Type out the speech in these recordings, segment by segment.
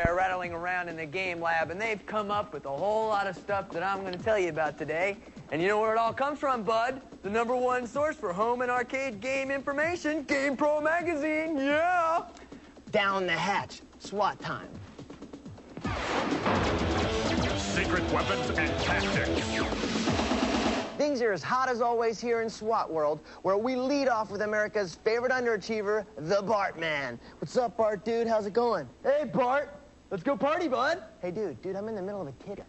They're rattling around in the game lab, and they've come up with a whole lot of stuff that I'm going to tell you about today. And you know where it all comes from, bud? The #1 source for home and arcade game information, GamePro magazine, yeah! Down the hatch, SWAT time. Secret weapons and tactics. Things are as hot as always here in SWAT world, where we lead off with America's favorite underachiever, the Bart Man. What's up, Bart, dude? How's it going? Hey, Bart, let's go party, bud. Hey, dude, I'm in the middle of a kid.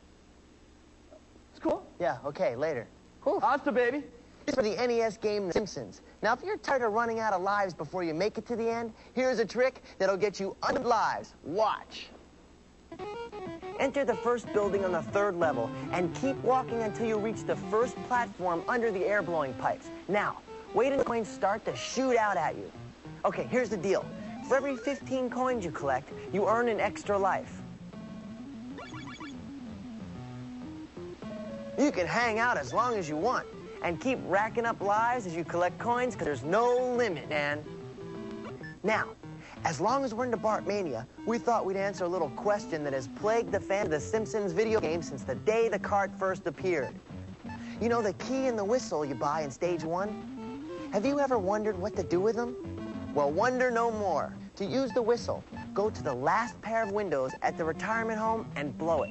It's cool. Yeah, okay, later. Cool. Hasta, baby. This is for the NES game Simpsons. Now, if you're tired of running out of lives before you make it to the end, here's a trick that'll get you unlimited lives. Watch. Enter the first building on the 3rd level and keep walking until you reach the first platform under the air-blowing pipes. Now, wait until the coins start to shoot out at you. Okay, here's the deal. For every 15 coins you collect, you earn an extra life. You can hang out as long as you want and keep racking up lives as you collect coins, because there's no limit, man. Now, as long as we're into Bartmania, we thought we'd answer a little question that has plagued the fans of the Simpsons video game since the day the cart first appeared. You know the key and the whistle you buy in stage 1? Have you ever wondered what to do with them? Well, wonder no more. To use the whistle, go to the last pair of windows at the retirement home and blow it.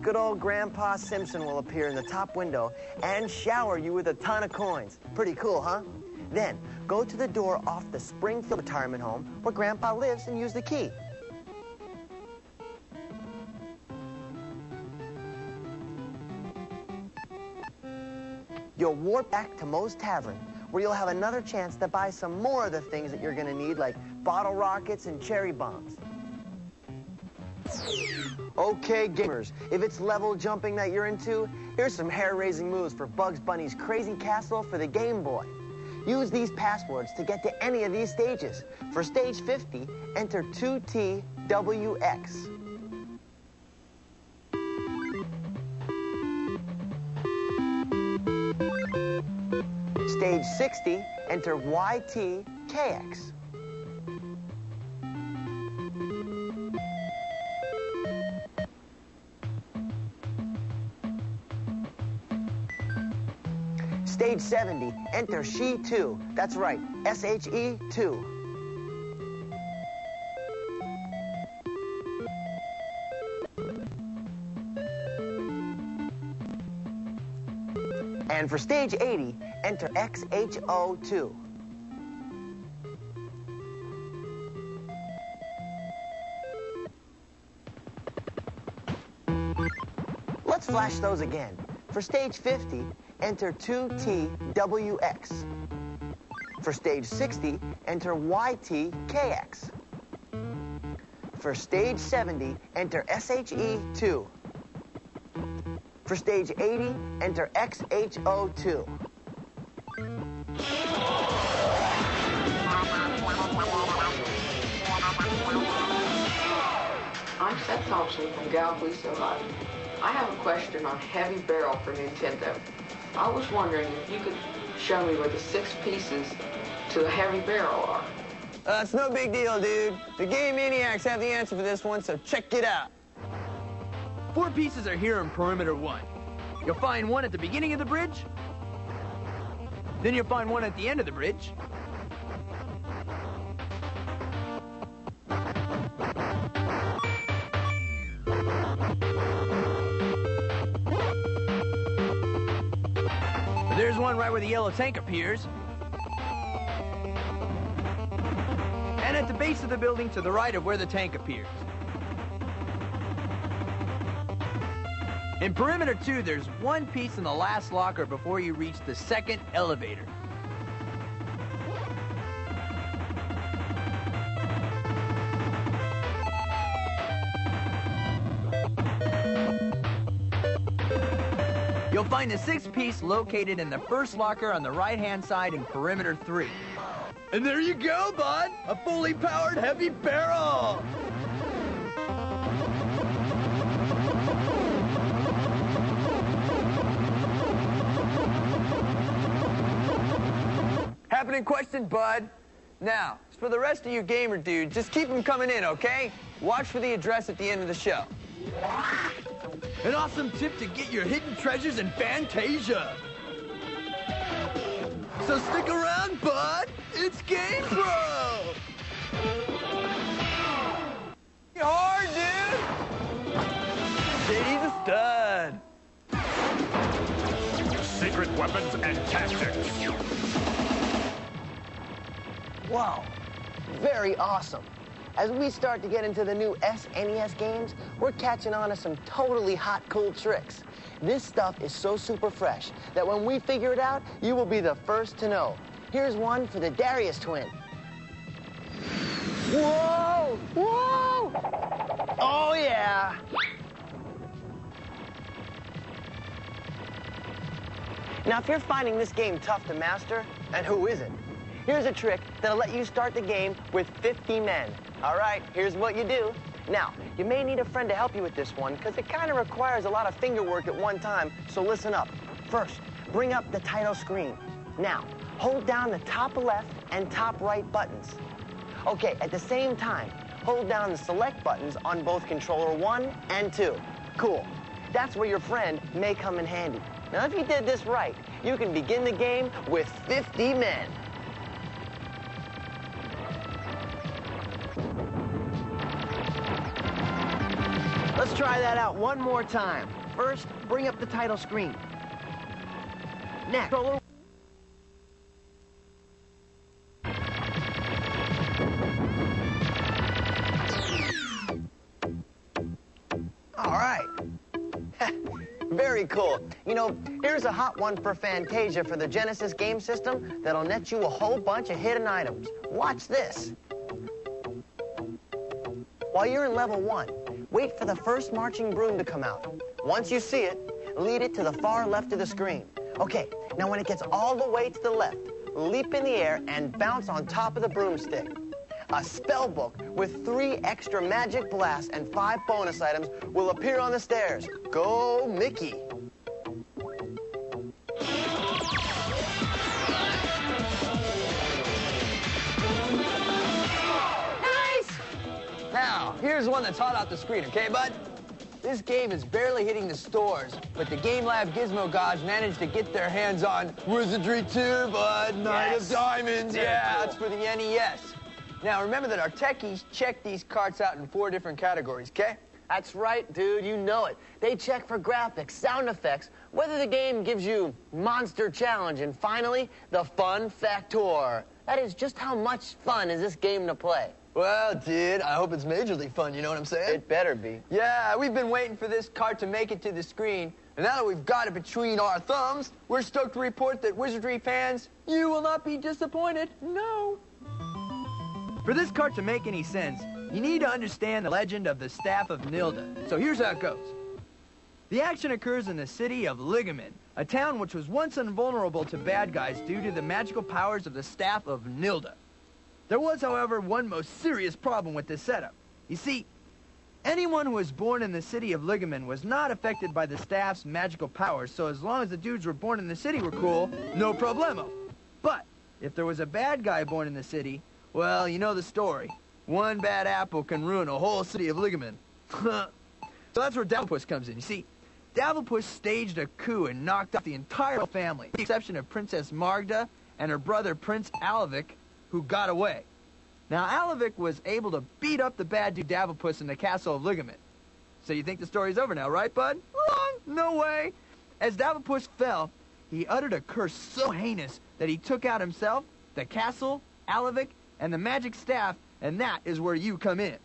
Good old Grandpa Simpson will appear in the top window and shower you with a ton of coins. Pretty cool, huh? Then, go to the door off the Springfield retirement home where Grandpa lives and use the key. You'll warp back to Moe's Tavern, where you'll have another chance to buy some more of the things that you're gonna need, like bottle rockets and cherry bombs. Okay, gamers, if it's level jumping that you're into, here's some hair-raising moves for Bugs Bunny's Crazy Castle for the Game Boy. Use these passwords to get to any of these stages. For stage 50, enter 2TWX. Stage 60, enter YTKX. Stage 70, enter SHE2. That's right, SHE2. And for stage 80, enter XHO2. Let's flash those again. For stage 50, enter 2TWX. For stage 60, enter YTKX. For stage 70, enter SHE2. For stage 80, enter XHO2. I'm Seth Thompson from Gal Police Ohio. I have a question on Heavy Barrel for Nintendo. I was wondering if you could show me where the 6 pieces to a Heavy Barrel are. It's no big deal, dude. The Game Maniacs have the answer for this one, so check it out. 4 pieces are here in Perimeter 1. You'll find one at the beginning of the bridge. Then you'll find one at the end of the bridge. There's one right where the yellow tank appears. And at the base of the building to the right of where the tank appears. In Perimeter 2, there's one piece in the last locker before you reach the 2nd elevator. You'll find the 6th piece located in the 1st locker on the right-hand side in Perimeter 3. And there you go, bud! A fully powered Heavy Barrel! Happening question, bud. Now, for the rest of you gamer dudes, just keep them coming in, okay? watch for the address at the end of the show. An awesome tip to get your hidden treasures in Fantasia. So stick around, bud. It's GamePro. Hard, dude. JD's a stud. Secret weapons and tactics. Wow, very awesome. As we start to get into the new SNES games, we're catching on to some totally hot, cool tricks. This stuff is so super fresh that when we figure it out, you will be the first to know. Here's one for the Gradius twin. Whoa! Whoa! Oh, yeah! Now, if you're finding this game tough to master, and who isn't, here's a trick that'll let you start the game with 50 men. All right, here's what you do. Now, you may need a friend to help you with this one because it kind of requires a lot of finger work at one time, so listen up. First, bring up the title screen. Now, hold down the top left and top right buttons. Okay, at the same time, hold down the select buttons on both controller 1 and 2. Cool. That's where your friend may come in handy. Now, if you did this right, you can begin the game with 50 men. Let's try that out one more time. First, bring up the title screen. Next, controller. All right. Very cool. You know, here's a hot one for Fantasia for the Genesis game system that'll net you a whole bunch of hidden items. Watch this. While you're in level 1, wait for the first marching broom to come out. Once you see it, lead it to the far left of the screen. Okay, now when it gets all the way to the left, leap in the air and bounce on top of the broomstick. A spell book with 3 extra magic blasts and 5 bonus items will appear on the stairs. Go, Mickey! Nice! Now, here's one that's hot off the screen, okay, bud? This game is barely hitting the stores, but the Game Lab Gizmo gods managed to get their hands on Wizardry 2, bud. Knight of Diamonds. Yeah, that's for the NES. Now, remember that our techies check these carts out in 4 different categories, okay? That's right, dude. You know it. They check for graphics, sound effects, whether the game gives you monster challenge, and finally, the fun factor. That is, just how much fun is this game to play? Well, dude, I hope it's majorly fun, you know what I'm saying? It better be. Yeah, we've been waiting for this cart to make it to the screen, and now that we've got it between our thumbs, we're stoked to report that Wizardry fans, you will not be disappointed. No. For this cart to make any sense, you need to understand the legend of the Staff of Nilda. So here's how it goes. The action occurs in the city of Ligament, a town which was once invulnerable to bad guys due to the magical powers of the Staff of Nilda. There was, however, one most serious problem with this setup. You see, anyone who was born in the city of Ligament was not affected by the staff's magical powers, so as long as the dudes were born in the city were cool, no problemo. But if there was a bad guy born in the city, well, you know the story. One bad apple can ruin a whole city of Ligament. So that's where Davenpuss comes in. You see, Davenpuss staged a coup and knocked out the entire family, with the exception of Princess Margda and her brother Prince Alavic, who got away. Now, Alavic was able to beat up the bad dude Davenpuss in the castle of Ligament. So you think the story's over now, right, bud? Wrong! No way! As Davenpuss fell, he uttered a curse so heinous that he took out himself, the castle, Alavic, and the magic staff, and that is where you come in.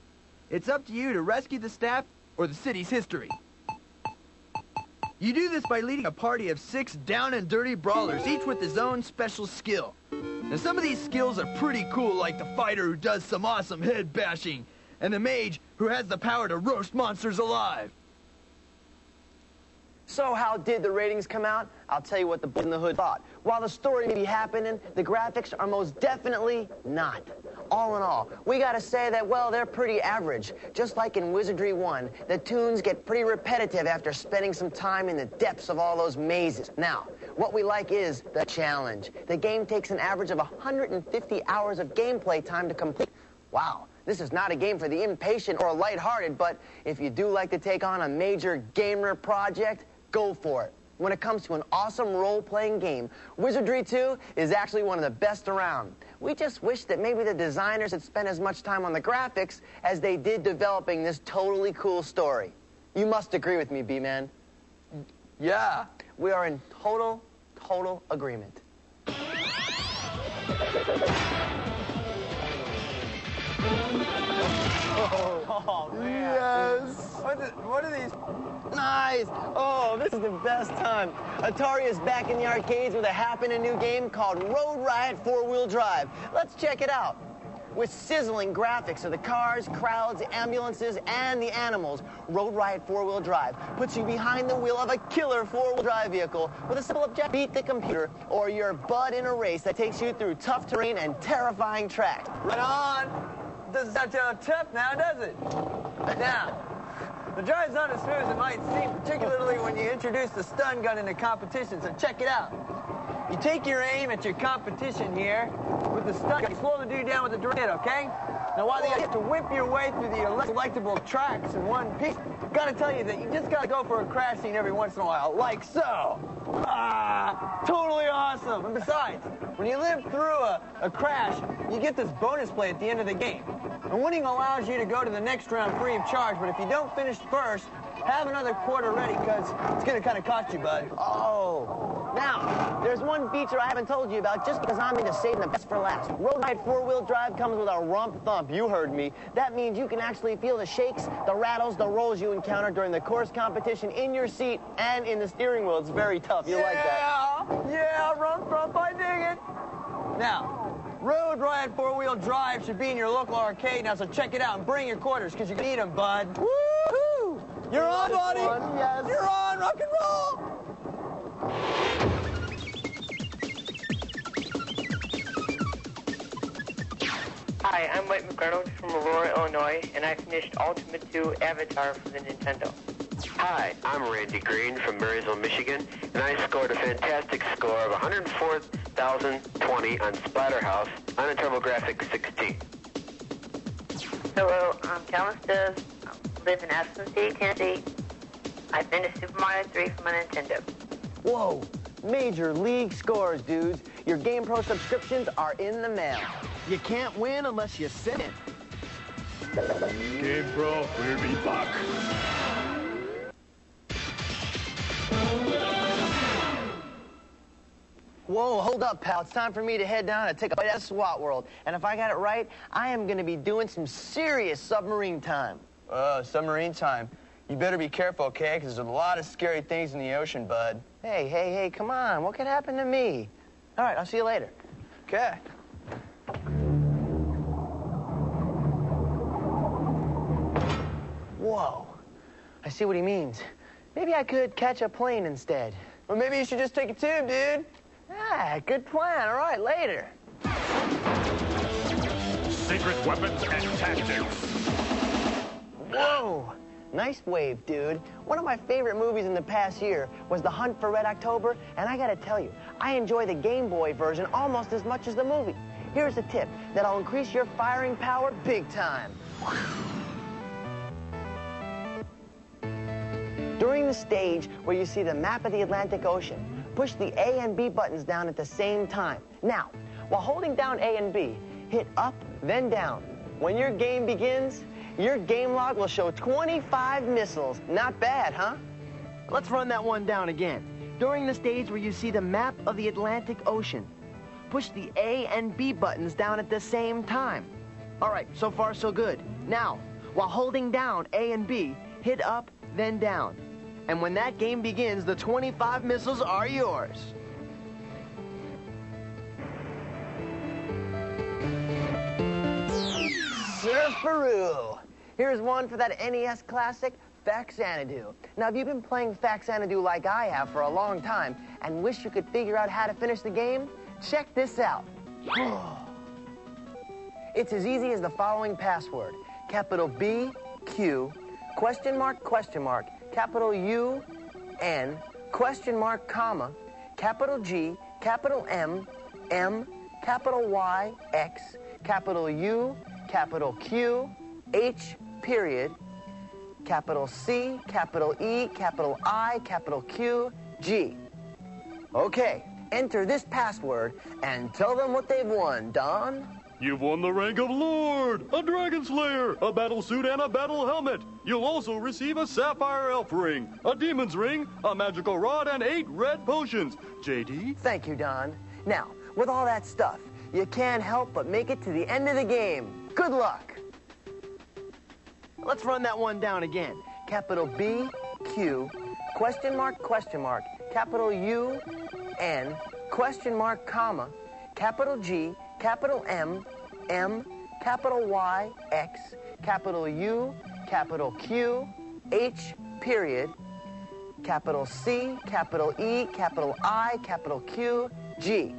It's up to you to rescue the staff or the city's history. You do this by leading a party of 6 down and dirty brawlers, each with his own special skill. Now, some of these skills are pretty cool, like the fighter who does some awesome head bashing, and the mage who has the power to roast monsters alive. So how did the ratings come out? I'll tell you what the boys in the hood thought. While the story may be happening, the graphics are most definitely not. All in all, we gotta say that, well, they're pretty average. Just like in Wizardry 1, the tunes get pretty repetitive after spending some time in the depths of all those mazes. Now, what we like is the challenge. The game takes an average of 150 hours of gameplay time to complete. Wow, This is not a game for the impatient or lighthearted, but if you do like to take on a major gamer project, go for it. When it comes to an awesome role-playing game, Wizardry 2 is actually one of the best around. We just wish that maybe the designers had spent as much time on the graphics as they did developing this totally cool story. You must agree with me, B-Man. Yeah. We are in total agreement. Oh, man. Yes. What are these? Nice. Oh, this is the best time. Atari is back in the arcades with a happening new game called Riot 4-Wheel Drive. Let's check it out. With sizzling graphics of the cars, crowds, ambulances, and the animals, Riot 4-Wheel Drive puts you behind the wheel of a killer 4-wheel drive vehicle with a simple objective: beat the computer, or your bud in a race that takes you through tough terrain and terrifying tracks. Right on. Doesn't sound tough now, does it? Now, the drive's not as smooth as it might seem, particularly when you introduce the stun gun into competition, so check it out. You take your aim at your competition here with the stun gun. You slow the dude down with the grenade, okay? Now, while you have to whip your way through the selectable tracks in one piece, gotta tell you that you just gotta go for a crash scene every once in a while, like so. Ah, totally awesome. And besides, when you live through a crash, you get this bonus play at the end of the game. And winning allows you to go to the next round free of charge, but if you don't finish first, have another quarter ready, because it's going to kind of cost you, bud. Oh. Now, there's one feature I haven't told you about just because I'm into saving the best for last. Riot 4-Wheel Drive comes with a rump thump. You heard me. That means you can actually feel the shakes, the rattles, the rolls you encounter during the course competition in your seat and in the steering wheel. It's very tough. You like that? Yeah, rump, I dig it. Now, Riot 4-Wheel Drive should be in your local arcade now, so check it out and bring your quarters, because you need them, bud. Woohoo! You're on, buddy. Yes. You're on. Rock and roll. Hi, I'm Mike McArdle from Aurora, Illinois, and I finished Ultimate 2 Avatar for the Nintendo. Hi, I'm Randy Green from Marysville, Michigan, and I scored a fantastic score of 104,020 on Splatterhouse on a TurboGrafx 16. Hello, I'm Calista. I live in Aspen City, Tennessee. I finished Super Mario 3 for my Nintendo. Whoa, major league scores, dudes. Your GamePro subscriptions are in the mail. You can't win unless you sit in. GamePro, we'll be back. Whoa, hold up, pal. It's time for me to head down and take a bite at SWAT World. And if I got it right, I am going to be doing some serious submarine time. Submarine time. You better be careful, okay? Because there's a lot of scary things in the ocean, bud. Hey, come on. What could happen to me? All right, I'll see you later. Okay. Whoa. I see what he means. Maybe I could catch a plane instead. Well, maybe you should just take a tube, dude. Ah, good plan. All right, later. Secret weapons and tactics. Whoa. Nice wave, dude. One of my favorite movies in the past year was The Hunt for Red October, and I gotta tell you, I enjoy the Game Boy version almost as much as the movie. Here's a tip that'll increase your firing power big time. During the stage where you see the map of the Atlantic Ocean, push the A and B buttons down at the same time. Now, while holding down A and B, hit up, then down. When your game begins, your game log will show 25 missiles. Not bad, huh? Let's run that one down again. During the stage where you see the map of the Atlantic Ocean, push the A and B buttons down at the same time. All right, so far so good. Now, while holding down A and B, hit up, then down. And when that game begins, the 25 missiles are yours. Surfaroo! Here's one for that NES classic, Faxanadu. Now, if you've been playing Faxanadu like I have for a long time and wish you could figure out how to finish the game, check this out. It's as easy as the following password. Capital B, Q, question mark, capital U, N, question mark, comma, capital G, capital M, M, capital Y, X, capital U, capital Q, H, period, capital C, capital E, capital I, capital Q, G. Okay, enter this password and tell them what they've won, Don. You've won the rank of Lord, a Dragon Slayer, a battle suit, and a battle helmet. You'll also receive a Sapphire Elf ring, a Demon's ring, a magical rod, and 8 red potions. JD? Thank you, Don. Now, with all that stuff, you can't help but make it to the end of the game. Good luck. Let's run that one down again. Capital B, Q, question mark, capital U, N, question mark, comma, capital G, capital M, M, capital Y, X, capital U, capital Q, H, period, capital C, capital E, capital I, capital Q, G.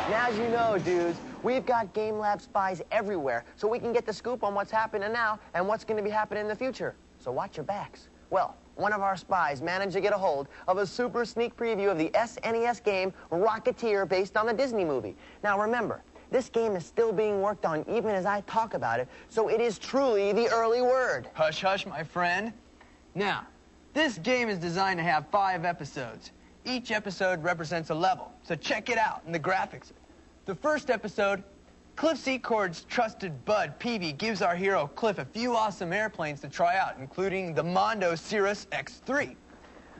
Now, as you know, dudes, we've got Game Lab spies everywhere, so we can get the scoop on what's happening now and what's going to be happening in the future. So watch your backs. Well, one of our spies managed to get a hold of a super sneak preview of the SNES game Rocketeer based on the Disney movie. Now, remember, this game is still being worked on even as I talk about it, so it is truly the early word. Hush, hush, my friend. Now, this game is designed to have 5 episodes. Each episode represents a level, so check it out in the graphics. The first episode, Cliff Secord's trusted bud, Peavy, gives our hero Cliff a few awesome airplanes to try out, including the Mondo Cirrus X3.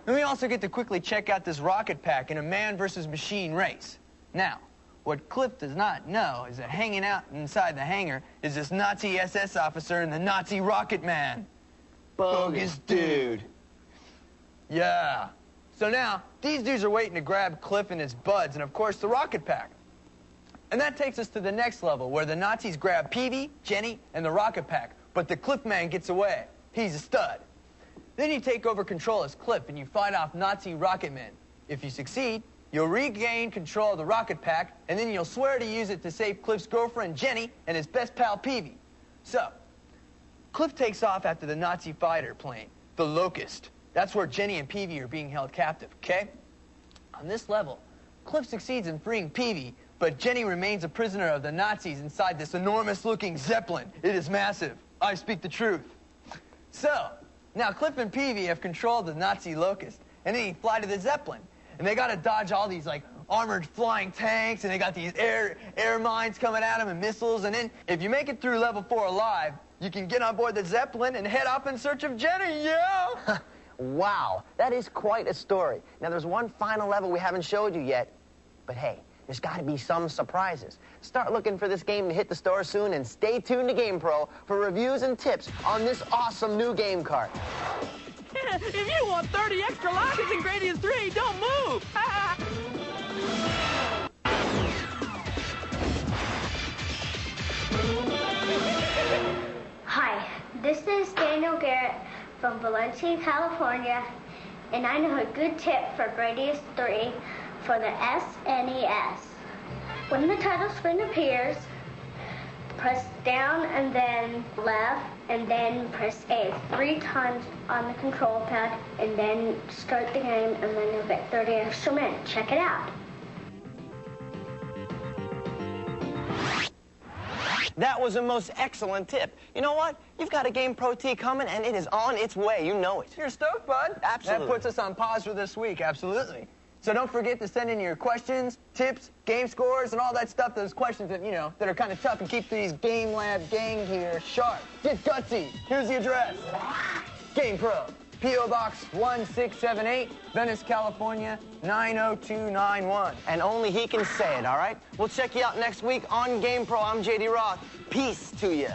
Then we also get to quickly check out this rocket pack in a man versus machine race. Now, what Cliff does not know is that hanging out inside the hangar is this Nazi SS officer and the Nazi Rocket Man. Bogus dude. Yeah. So now, these dudes are waiting to grab Cliff and his buds, and of course, the rocket pack. And that takes us to the next level, where the Nazis grab Peavy, Jenny, and the rocket pack, but the Cliff Man gets away. He's a stud. Then you take over control as Cliff, and you fight off Nazi rocket men. If you succeed, you'll regain control of the rocket pack, and then you'll swear to use it to save Cliff's girlfriend, Jenny, and his best pal, Peavy. So, Cliff takes off after the Nazi fighter plane, the Locust. That's where Jenny and Peavy are being held captive, okay? On this level, Cliff succeeds in freeing Peavy, but Jenny remains a prisoner of the Nazis inside this enormous-looking Zeppelin. It is massive. I speak the truth. So, now Cliff and Peavy have control of the Nazi Locust, and then they fly to the Zeppelin. And they gotta dodge all these, like, armored flying tanks, and they got these air mines coming at them and missiles, and then if you make it through level 4 alive, you can get on board the Zeppelin and head off in search of Jenny, yeah! Wow, that is quite a story. Now, there's one final level we haven't showed you yet, but hey, there's got to be some surprises. Start looking for this game to hit the store soon, and stay tuned to GamePro for reviews and tips on this awesome new game cart. If you want 30 extra lives in Gradius 3, don't move! Hi, this is Daniel Garrett from Valencia, California, and I know a good tip for Gradius 3 for the SNES. When the title screen appears, press down and then left, and then press A 3 times on the control pad, and then start the game, and then you'll get 30 extra minutes. Check it out. That was a most excellent tip. You know what? You've got a GamePro TV coming, and it is on its way. You know it. You're stoked, bud. Absolutely. That puts us on pause for this week, absolutely. So don't forget to send in your questions, tips, game scores, and all that stuff, those questions that, you know, that are kind of tough, and keep these Game Lab gang here sharp. Get gutsy. Here's the address. GamePro, P.O. Box 1678, Venice, California, 90291. And only he can say it, all right? We'll check you out next week on GamePro. I'm J.D. Roth. Peace to you.